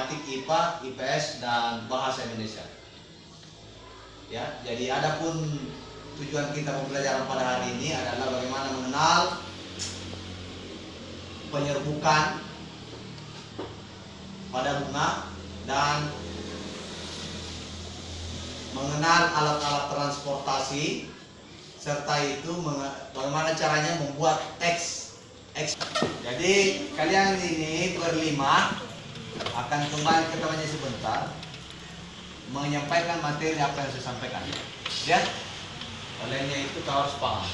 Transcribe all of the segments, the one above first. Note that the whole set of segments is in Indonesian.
matematik, IPA, IPS, dan bahasa Indonesia. Ya, jadi adapun tujuan kita pembelajaran pada hari ini adalah bagaimana mengenal penyerbukan pada bunga dan mengenal alat-alat transportasi, serta itu bagaimana caranya membuat teks. Jadi kalian ini berlima akan kembali ke temannya sebentar menyampaikan materi apa yang saya sampaikan. Lihat, olehnya itu kau harus paham,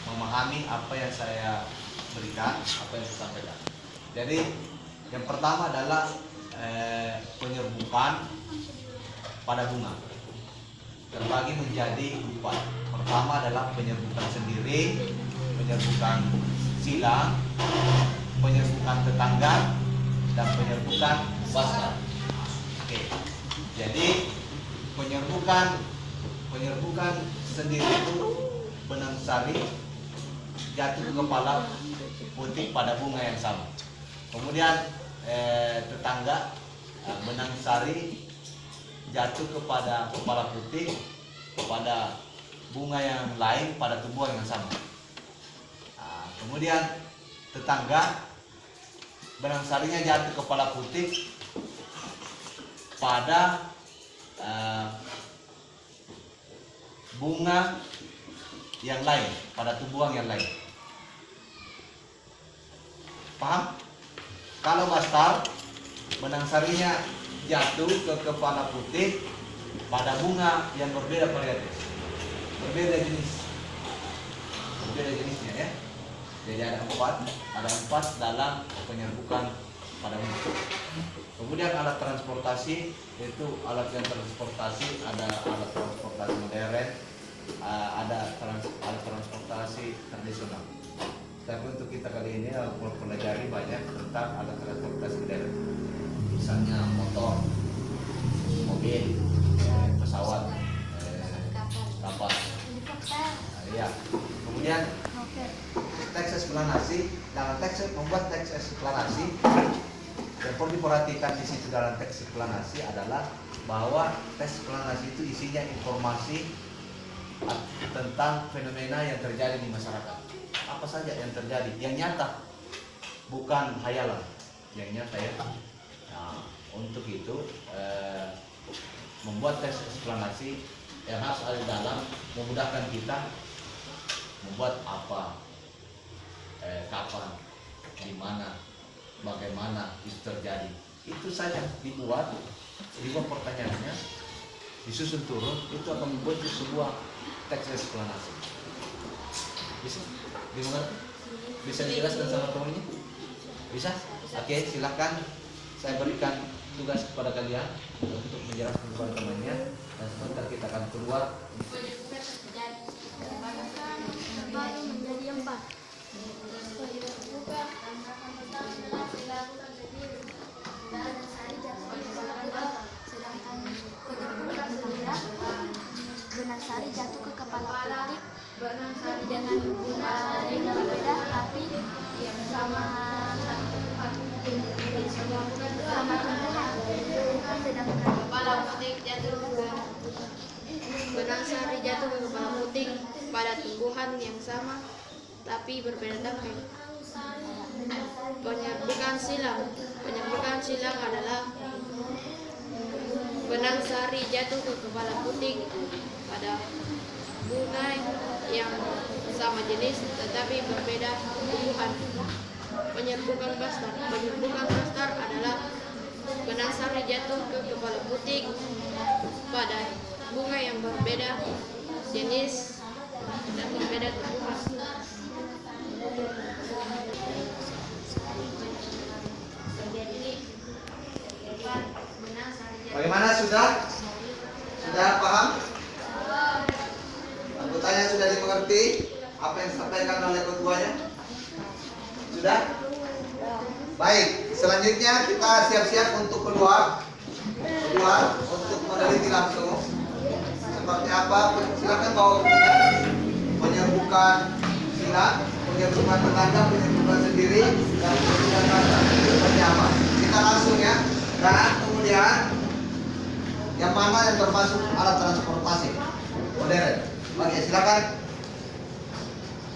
memahami apa yang saya berikan, apa yang saya sampaikan. Jadi yang pertama adalah penyerbukan pada bunga terbagi menjadi 4. Pertama adalah penyerbukan sendiri, penyerbukan silang, penyerbukan tetangga, dan penyerbukan bastar. Oke. Jadi penyerbukan sendiri itu benang sari jatuh ke kepala putih pada bunga yang sama. Kemudian tetangga, benang sari jatuh kepada kepala putih pada bunga yang lain pada tumbuhan yang sama. Kemudian tetangga, benang sarinya jatuh kepala putih pada bunga yang lain, pada tumbuhan yang lain. Paham? Kalau bastar, benang sarinya jatuh ke kepala putih pada bunga yang berbeda varietas, berbeda jenisnya ya. Jadi ada 4 dalam penyerbukan pada bunga. Kemudian alat transportasi, itu alat yang transportasi, ada alat transportasi modern, ada alat transportasi tradisional. Tapi untuk kita kali ini mempelajari banyak tentang alat transportasi modern. Misalnya motor, mobil, pesawat, kapal. Ya. Kemudian teks eksplanasi. Dalam membuat teks eksplanasi, yang perlu diperhatikan di situ dalam teks eksplanasi adalah bahwa teks eksplanasi itu isinya informasi tentang fenomena yang terjadi di masyarakat. Apa saja yang terjadi, yang nyata, bukan hayalan, yang nyata ya. Nah, untuk itu membuat teks eksplanasi yang harus ada dalam memudahkan kita membuat apa, kapan, di mana, bagaimana itu terjadi. Itu saja dibuat pertanyaannya, disusun turun, itu akan membuat sebuah teks eksplanasi. Bisa dimengerti? Bisa dijelaskan sama temannya? Bisa? Oke, silakan. Saya berikan tugas kepada kalian untuk menjelaskan kepada temannya, dan sebentar kita akan keluar. Menjadi 4. Benang sari jatuh ke kepala putih dengan bunga yang berbeda, tapi sama tumbuhan. Sedangkan Kepala putih jatuh ke benang sari jatuh ke kepala putih pada tumbuhan yang sama tapi berbeda tangkai. Penyerbukan silang adalah benang sari jatuh ke kepala putih pada bunga yang sama jenis tetapi berbeda tumbuhan. Penyerbukan bastar adalah benang sari jatuh ke kepala putih pada bunga yang berbeda jenis dan berbeda tumbuhan. Bagaimana, sudah paham? Anggotanya sudah dimengerti apa yang disampaikan oleh ketuanya? Sudah? Baik, selanjutnya kita siap-siap untuk keluar untuk meneliti langsung seperti apa. Silakan bawa penyerbukan silang, penyerbukan tetangga, penyerbukan sendiri, dan penyerbukan bastar. Seperti apa? Kita langsung ya, karena yang mana yang termasuk alat transportasi modern? Oke, silakan.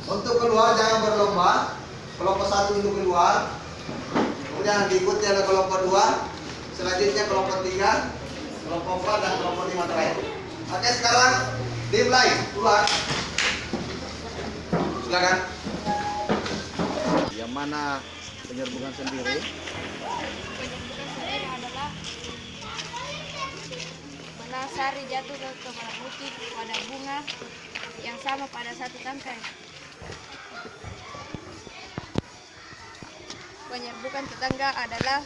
Untuk keluar jangan berlomba. Kelompok 1 untuk keluar. Kemudian diikuti oleh kelompok 2. Selanjutnya kelompok 3, kelompok 4 dan kelompok 5 terakhir. Oke, sekarang dimulai. Keluar. Silakan. Yang mana penyerbukan sendiri? Penyerbukan sendiri adalah benang sari jatuh ke kepala putih pada bunga yang sama pada satu tangkai. Penyerbukan tetangga adalah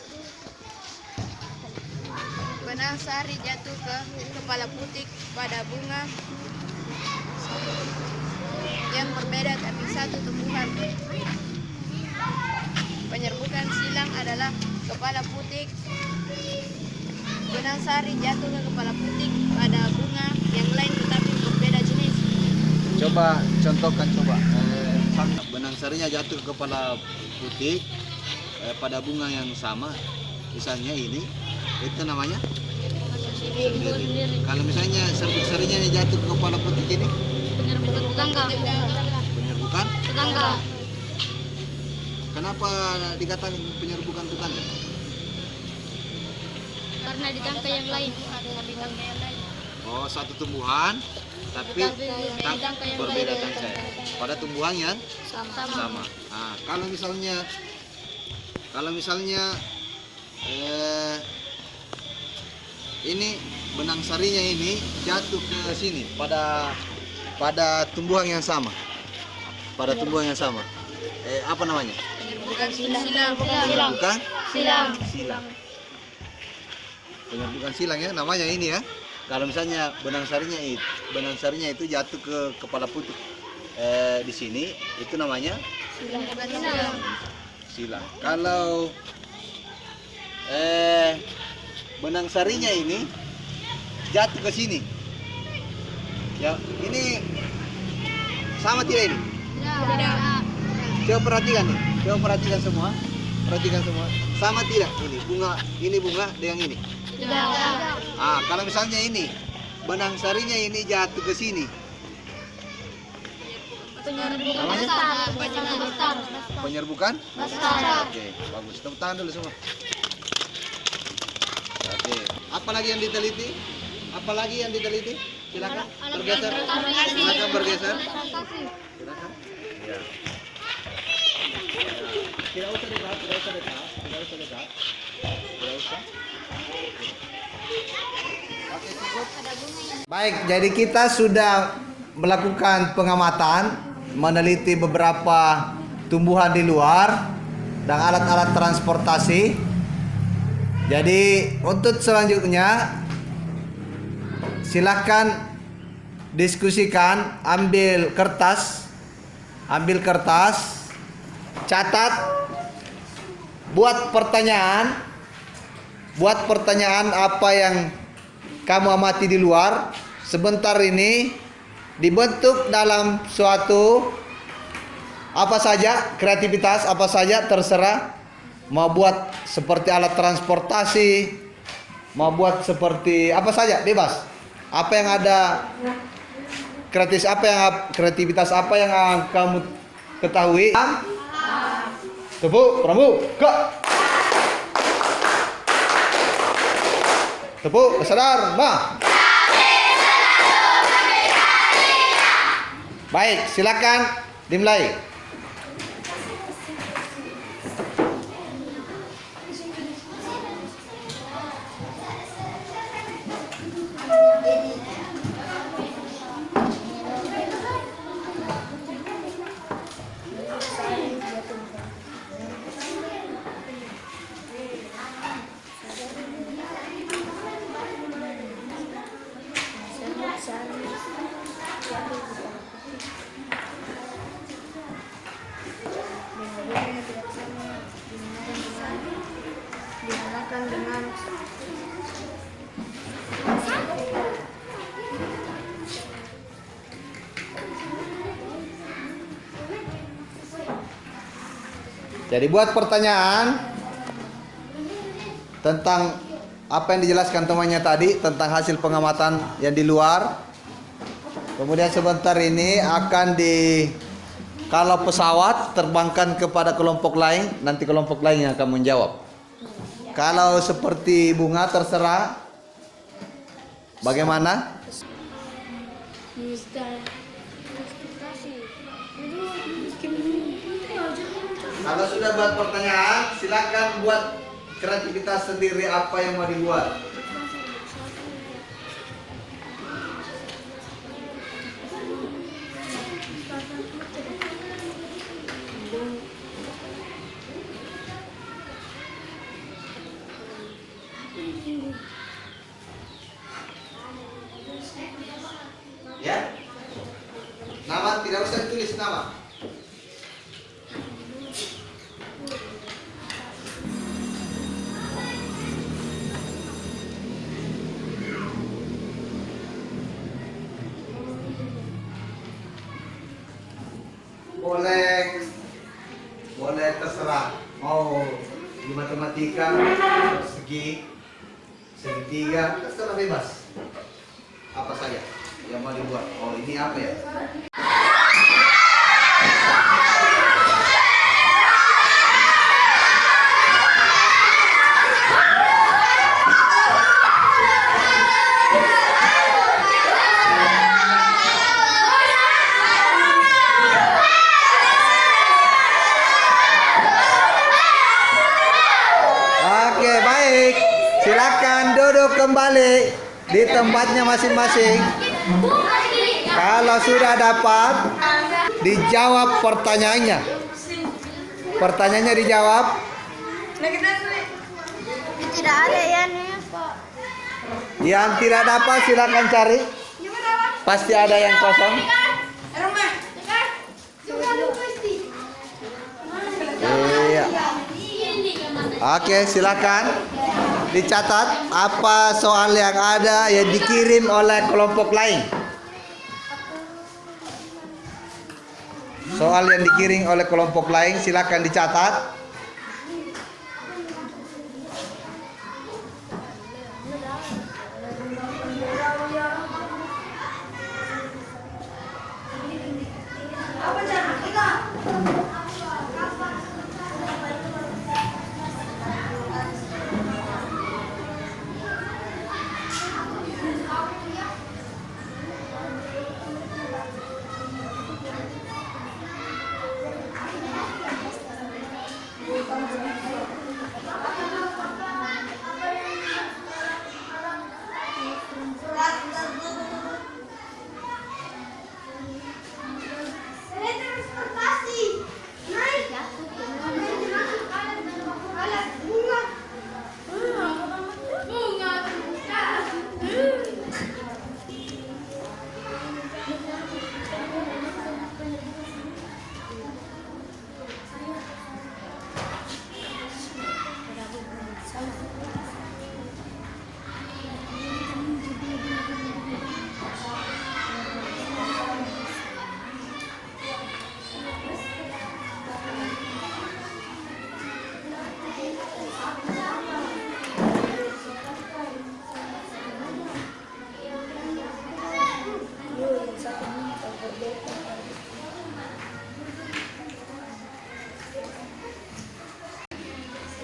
benang sari jatuh ke kepala putih pada bunga yang berbeda tapi satu tumbuhan. Penyerbukan silang adalah kepala putih benang sari jatuh ke kepala putih pada bunga yang lain tetapi berbeda jenis. Coba contohkan coba. Benang sarinya jatuh ke kepala putih pada bunga yang sama. Misalnya ini, itu namanya sendiri. Kalau misalnya serbuk sarinya jatuh ke kepala putih ini, Penyerbukan tetangga. penyerbukan. Tetangga. Kenapa dikatakan penyerbukan tetangga? Karena di tangkai yang lain. Oh, satu tumbuhan, tapi berbeda tangkai. Pada tumbuhan yang sama. Nah, kalau misalnya ini benang sarinya ini jatuh ke sini pada tumbuhan yang sama. Pada tumbuhan yang sama. Apa namanya? Penyerbukan silang. Penyerbukan Silang. silang. Penyerbukan silang ya namanya ini ya. Kalau misalnya benang sarinya itu jatuh ke kepala putih di sini, itu namanya silang. Kalau benang sarinya ini jatuh ke sini, ya ini sama tidak ini? Tidak. Coba perhatikan nih, coba perhatikan semua, sama tidak ini bunga dengan ini? Tidak. Ah, kalau misalnya ini benang sarinya ini jatuh ke sini, Penyerbukan namanya? besar. Penyerbukan? Besar. Oke, bagus. Tepuk tangan dulu semua. Oke, apalagi yang diteliti? Silakan bergeser. Silakan bergeser. Silakan. Ya. Tidak usah dekat. Oke, cukup. Baik, jadi kita sudah melakukan pengamatan, meneliti beberapa tumbuhan di luar dan alat-alat transportasi. Jadi untuk selanjutnya silahkan diskusikan, ambil kertas, catat, buat pertanyaan apa yang kamu amati di luar. Sebentar ini dibentuk dalam suatu kreativitas apa saja terserah. Mau buat seperti alat transportasi, mau buat seperti apa saja, bebas. Apa yang ada kreativitas apa yang kamu ketahui. Tepuk pramuka. Tepuk sadar, Baik, silakan dimulai. Digunakan dengan Jadi buat pertanyaan tentang apa yang dijelaskan temannya tadi tentang hasil pengamatan yang di luar. Kemudian sebentar ini akan kalau pesawat terbangkan kepada kelompok lain, nanti kelompok lain yang akan menjawab. Kalau seperti bunga terserah. Bagaimana? Kalau sudah buat pertanyaan, silakan buat kreativitas sendiri apa yang mau dibuat. Ya? Nama tidak usah ditulis nama. Boleh terserah. Mau di matematika, segi, segitiga, terserah bebas. Apa saja yang mau dibuat. Oh, ini apa ya? Oke, baik. Silakan duduk kembali di tempatnya masing-masing. Kalau sudah dapat, dijawab pertanyaannya. Pertanyaannya dijawab. Tidak ada ya nih, Pak. Yang tidak dapat silakan cari. Pasti ada yang kosong. Iya. Oke, silakan dicatat apa soal yang ada yang dikirim oleh kelompok lain. Soal yang dikirim oleh kelompok lain silakan dicatat.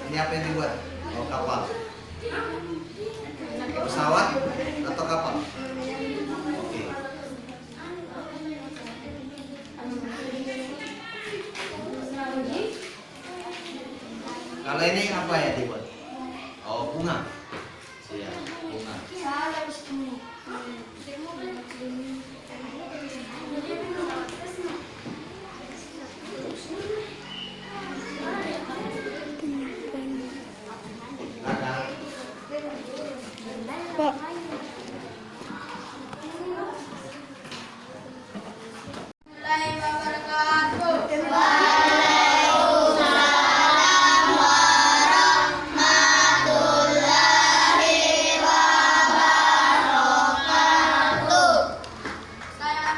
Ini apa yang dibuat? Oh, kapal. Pesawat atau kapal? Oke. Kalau ini apa ya dibuat? Oh, bunga. Iya, bunga. Saya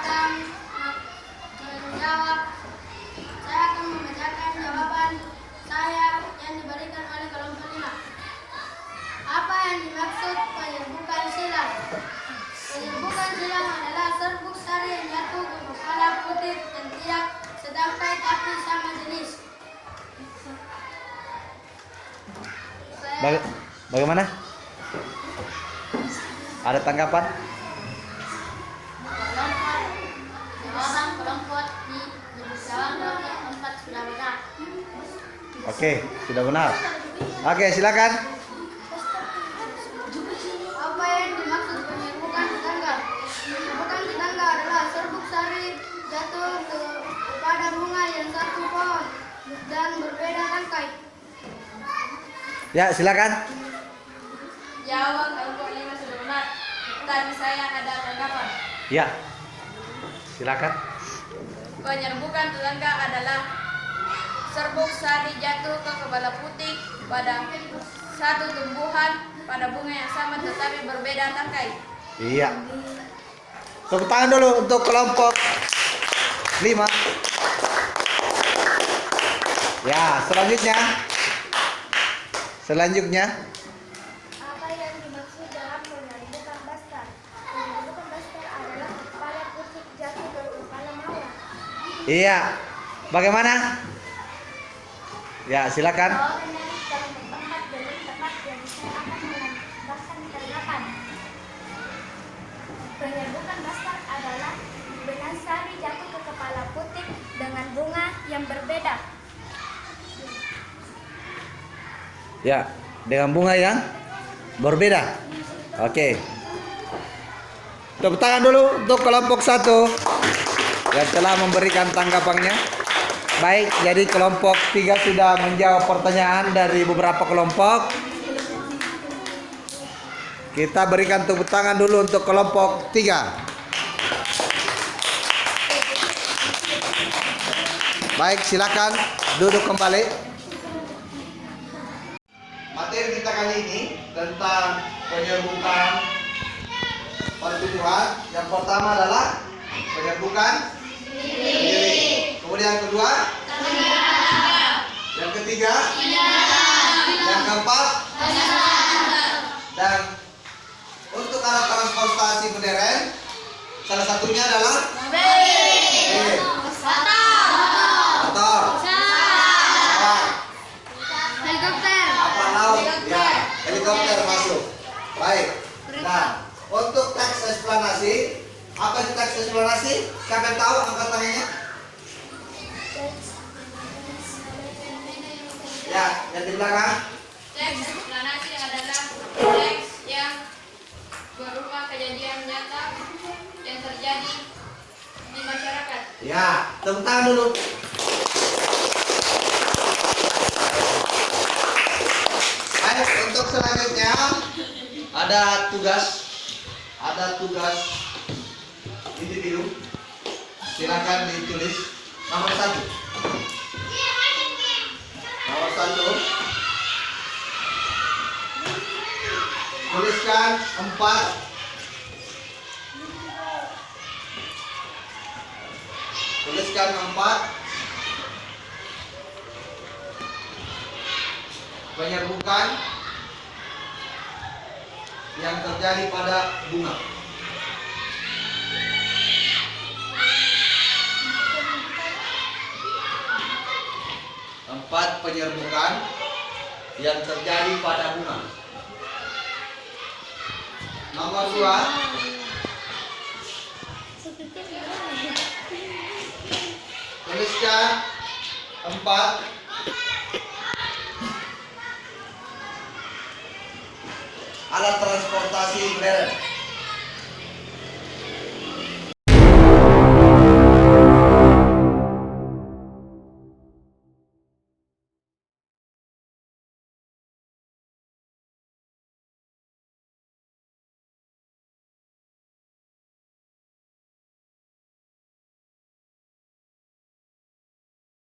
sari yang jatuh ke kepala putih dan tidak sedangkai tapi sama jenis. Bagaimana? Ada tanggapan? Kelompok di dalam tempat sudah benar. Oke, sudah benar. Oke, silakan. Apa yang dimaksud penyerbukan tetangga? Penyerbukan tetangga adalah serbuk sari jatuh kepada bunga yang satu pohon dan berbeda tangkai. Ya, silakan. Jawab kelompok 5 sudah benar. Tadi saya ada tanggapan. Ya. Silakan. Penyerbukan tetangga adalah serbuk sari jatuh ke kepala putih pada satu tumbuhan pada bunga yang sama tetapi berbeda tangkai. Iya. Tepuk tangan dulu untuk kelompok 5. Ya, selanjutnya. Apa yang dimaksud dalam penyerbukan bastar? Penyerbukan bastar adalah kepala putih jatuh ke kepala mawar. Iya. Bagaimana? Ya, silakan. Bahwa menarik dalam tempat dengan tempat yang saya akan menambahkan tanggapan. Penyerbukan bastar adalah benang sari jatuh ke kepala putih dengan bunga yang berbeda. Ya, dengan bunga yang berbeda. Oke. Tepuk tangan dulu untuk kelompok 1 yang telah memberikan tanggapannya. Baik, jadi kelompok 3 sudah menjawab pertanyaan dari beberapa kelompok. Kita berikan tepuk tangan dulu untuk kelompok 3. Baik, silakan duduk kembali. Materi kita kali ini tentang penyerbukan pertumbuhan. Yang pertama adalah penyerbukan diri. Kemudian yang kedua, yang ketiga, yang keempat, dan untuk alat transportasi modern, salah satunya adalah motor, pesawat, Helikopter. kapal laut, ya, helikopter masuk. Baik. Nah, untuk teks eksplanasi, apa itu teks eksplanasi? Siapa yang tahu angkat tangannya? Ya, yang di belakang. Teks eksplanasi adalah teks yang berupa kejadian nyata yang terjadi di masyarakat. Ya, tepuk tangan dulu. Baik, untuk selanjutnya ada tugas individu. Silakan ditulis nomor 1. Nomor 1. Tuliskan 4. Tuliskan 4 penyerbukan yang terjadi pada bunga. Empat penyerbukan yang terjadi pada bunga. Nomor 2. Tuliskan 4 alat transportasi modern.